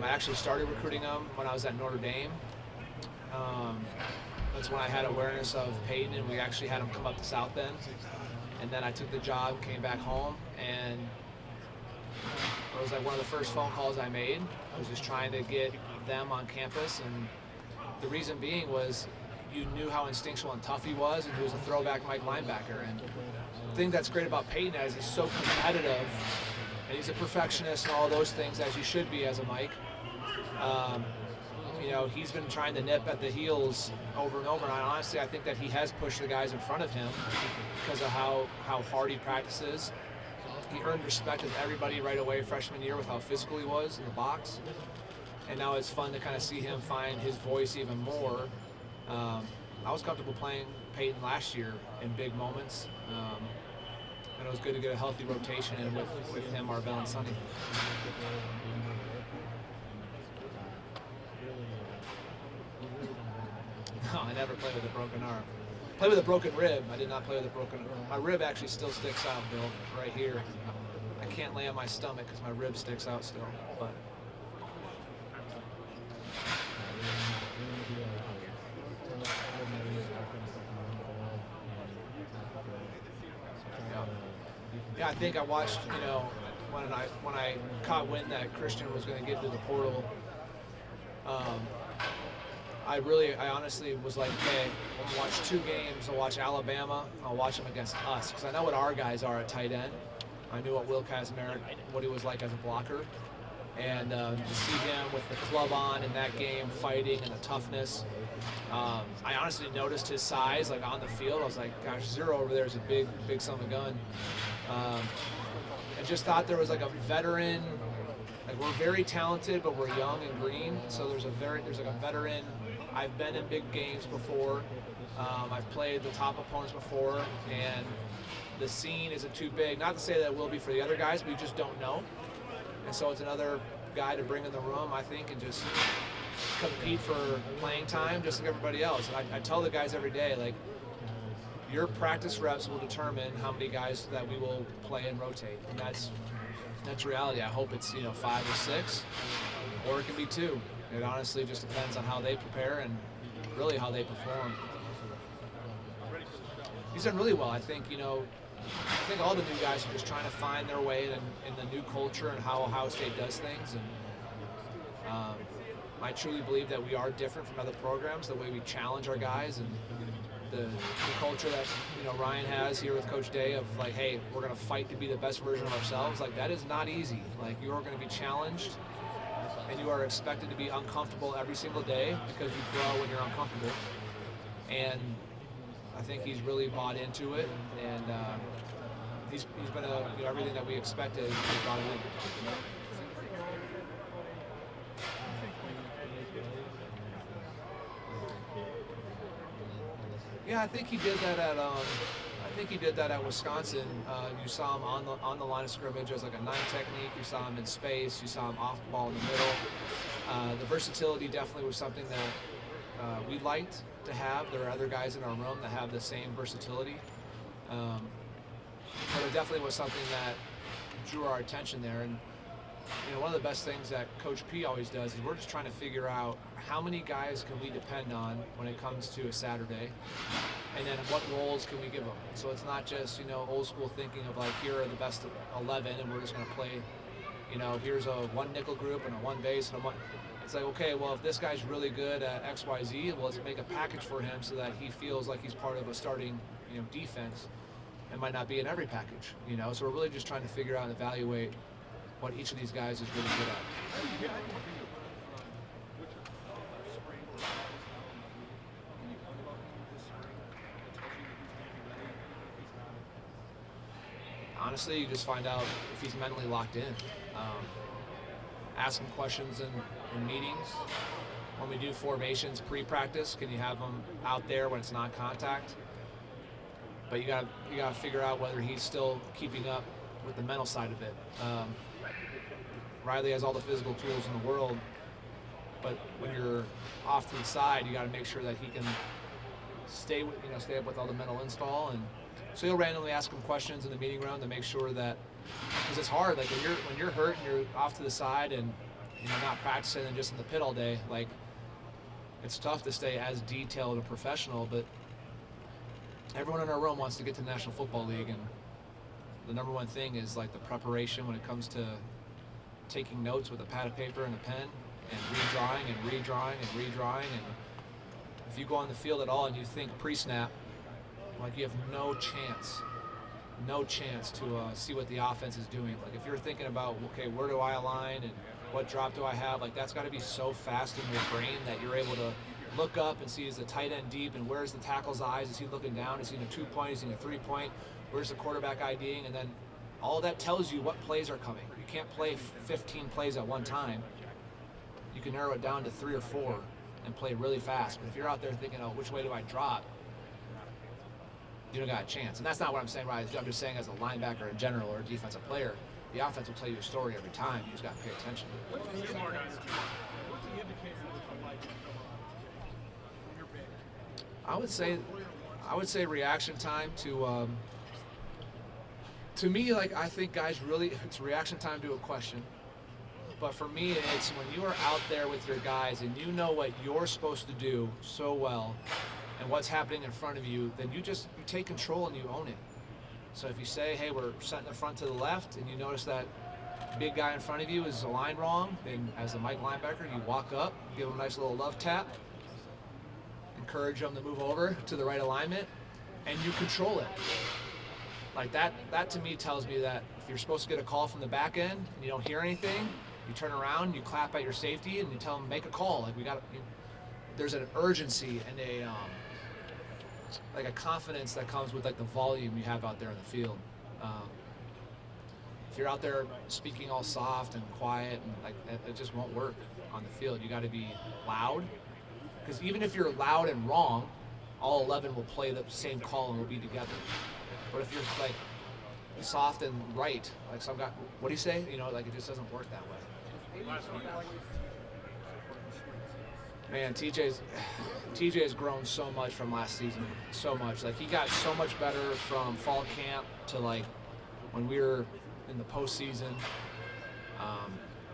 I actually started recruiting him when I was at Notre Dame. That's when I had awareness of Peyton, and we actually had him come up to South Bend. And then I took the job, came back home, and it was like one of the first phone calls I made. I was just trying to get them on campus, and the reason being was you knew how instinctual and tough he was, and he was a throwback Mike linebacker. And the thing that's great about Peyton is he's so competitive, and he's a perfectionist and all those things, as you should be as a Mike. You know, he's been trying to nip at the heels over and over, and honestly, I think that he has pushed the guys in front of him because of how hard he practices. He earned respect of everybody right away freshman year with how physical he was in the box, and now it's fun to kind of see him find his voice even more. I was comfortable playing Peyton last year in big moments, and it was good to get a healthy rotation in with him, Marvell, and Sonny. No, I never played with a broken arm. I played with a broken rib. I did not play with a broken arm. My rib actually still sticks out, Bill, right here. I can't lay on my stomach because my rib sticks out still. But yeah, I think I watched, you know, when I caught wind that Christian was going to get to the portal. I honestly was like, okay, I'll watch 2 games. I'll watch Alabama. I'll watch them against us because I know what our guys are at tight end. I knew what Will Kazmarek, what he was like as a blocker. And to see him with the club on in that game, fighting and the toughness. I honestly noticed his size, like on the field. I was like, gosh, Zero over there is a big son of a gun. I just thought there was like a veteran. Like, we're very talented, but we're young and green. So there's like a veteran. I've been in big games before. I've played the top opponents before, and the scene isn't too big. Not to say that it will be for the other guys, but we just don't know. And so it's another guy to bring in the room, I think, and just compete for playing time just like everybody else. And I tell the guys every day, like, your practice reps will determine how many guys that we will play and rotate. And that's reality. I hope it's, you know, 5 or 6, or it can be 2. It honestly just depends on how they prepare and really how they perform. He's done really well. I think, you know, I think all the new guys are just trying to find their way in the new culture and how Ohio State does things. And I truly believe that we are different from other programs, the way we challenge our guys, and the culture that, you know, Ryan has here with Coach Day of like, hey, we're going to fight to be the best version of ourselves. Like, that is not easy. Like, you are going to be challenged, and you are expected to be uncomfortable every single day because you grow when you're uncomfortable. And I think he's really bought into it, and he's been you know, everything that we expected. He brought it in. Yeah, I think he did that at Wisconsin. You saw him on the line of scrimmage as like a 9 technique. You saw him in space. You saw him off the ball in the middle. The versatility definitely was something that we liked to have. There are other guys in our room that have the same versatility. But it definitely was something that drew our attention there. And you know, one of the best things that Coach P always does is we're just trying to figure out how many guys can we depend on when it comes to a Saturday, and then what roles can we give them. So it's not just, you know, old school thinking of like, here are the best 11 and we're just going to play, you know, here's a 1 nickel group and a 1 base and a 1. It's like, okay, well, if this guy's really good at XYZ, well, let's make a package for him so that he feels like he's part of a starting, you know, defense. It might not be in every package, you know. So we're really just trying to figure out and evaluate what each of these guys is really good at. Honestly, you just find out if he's mentally locked in. Ask him questions in meetings. When we do formations pre-practice, can you have him out there when it's non-contact? But you gotta figure out whether he's still keeping up with the mental side of it. Riley has all the physical tools in the world, but when you're off to the side, you got to make sure that he can stay up with all the mental install. And so you'll randomly ask him questions in the meeting room to make sure that, because it's hard. Like when you're hurt and you're off to the side, and and you're not practicing and just in the pit all day, like, it's tough to stay as detailed and professional, but everyone in our room wants to get to the National Football League, and the number one thing is like the preparation when it comes to taking notes with a pad of paper and a pen and redrawing and redrawing and redrawing. And if you go on the field at all and you think pre-snap, like, you have no chance to see what the offense is doing. Like, if you're thinking about, okay, where do I align and what drop do I have, like, that's got to be so fast in your brain that you're able to look up and see, is the tight end deep, and where's the tackle's eyes, is he looking down, is he in a 2-point, is he in a 3-point, where's the quarterback IDing, and then all that tells you what plays are coming. You can't play 15 plays at one time. You can narrow it down to 3 or 4 and play really fast. But if you're out there thinking, oh, which way do I drop, you don't got a chance. And that's not what I'm saying, right? I'm just saying as a linebacker in general or a defensive player, the offense will tell you a story every time. You just got to pay attention. What's the indicator that like I would say reaction time to me, like, I think guys really, it's reaction time to a question. But for me, it's when you are out there with your guys and you know what you're supposed to do so well and what's happening in front of you, then you take control and you own it. So if you say, hey, we're setting the front to the left, and you notice that big guy in front of you is aligned wrong, then as a Mike linebacker, you walk up, give him a nice little love tap, encourage them to move over to the right alignment, and you control it. Like, that to me tells me that if you're supposed to get a call from the back end and you don't hear anything, you turn around, you clap at your safety, and you tell them, make a call. Like, there's an urgency and a confidence that comes with, like, the volume you have out there in the field. If you're out there speaking all soft and quiet, and like, it just won't work on the field. You got to be loud, because even if you're loud and wrong, all 11 will play the same call and will be together. But if you're like soft and right, like some guy, what do you say? You know, like, it just doesn't work that way. Man, TJ has grown so much from last season, so much. Like, he got so much better from fall camp to, like, when we were in the postseason.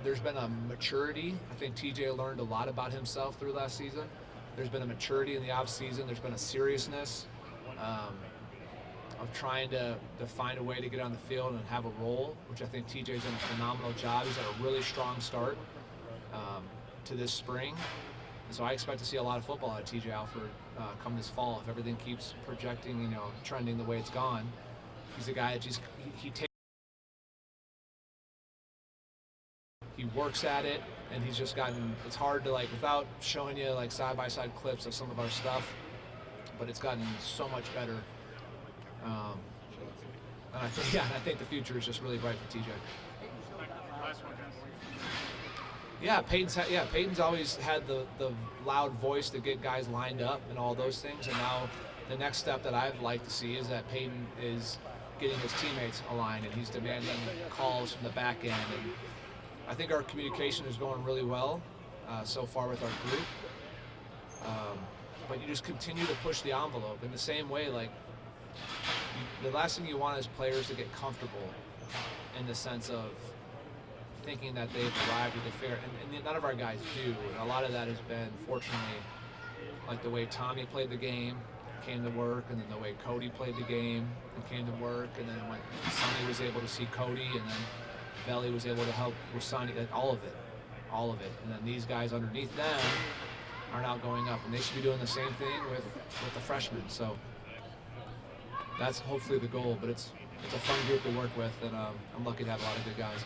There's been a maturity. I think TJ learned a lot about himself through last season. There's been a maturity in the off season. There's been a seriousness of trying to find a way to get on the field and have a role, which I think TJ's done a phenomenal job. He's had a really strong start to this spring. And so I expect to see a lot of football out of TJ Alford come this fall if everything keeps projecting, you know, trending the way it's gone. He's a guy that just he works at it, and he's just gotten, it's hard to, like, without showing you, like, side-by-side clips of some of our stuff, but it's gotten so much better. And I think the future is just really bright for TJ. Yeah, Peyton's always had the loud voice to get guys lined up and all those things, and now the next step that I'd like to see is that Peyton is getting his teammates aligned, and he's demanding calls from the back end. And I think our communication is going really well so far with our group. But you just continue to push the envelope in the same way. Like, the last thing you want is players to get comfortable in the sense of thinking that they've arrived at the fair, and none of our guys do. And a lot of that has been, fortunately, like the way Tommy played the game, came to work, and then the way Cody played the game and came to work, and then when Sonny was able to see Cody, and then Veli was able to help with Sonny, all of it. And then these guys underneath them are now going up, and they should be doing the same thing with the freshmen. So that's hopefully the goal, but it's a fun group to work with, and I'm lucky to have a lot of good guys.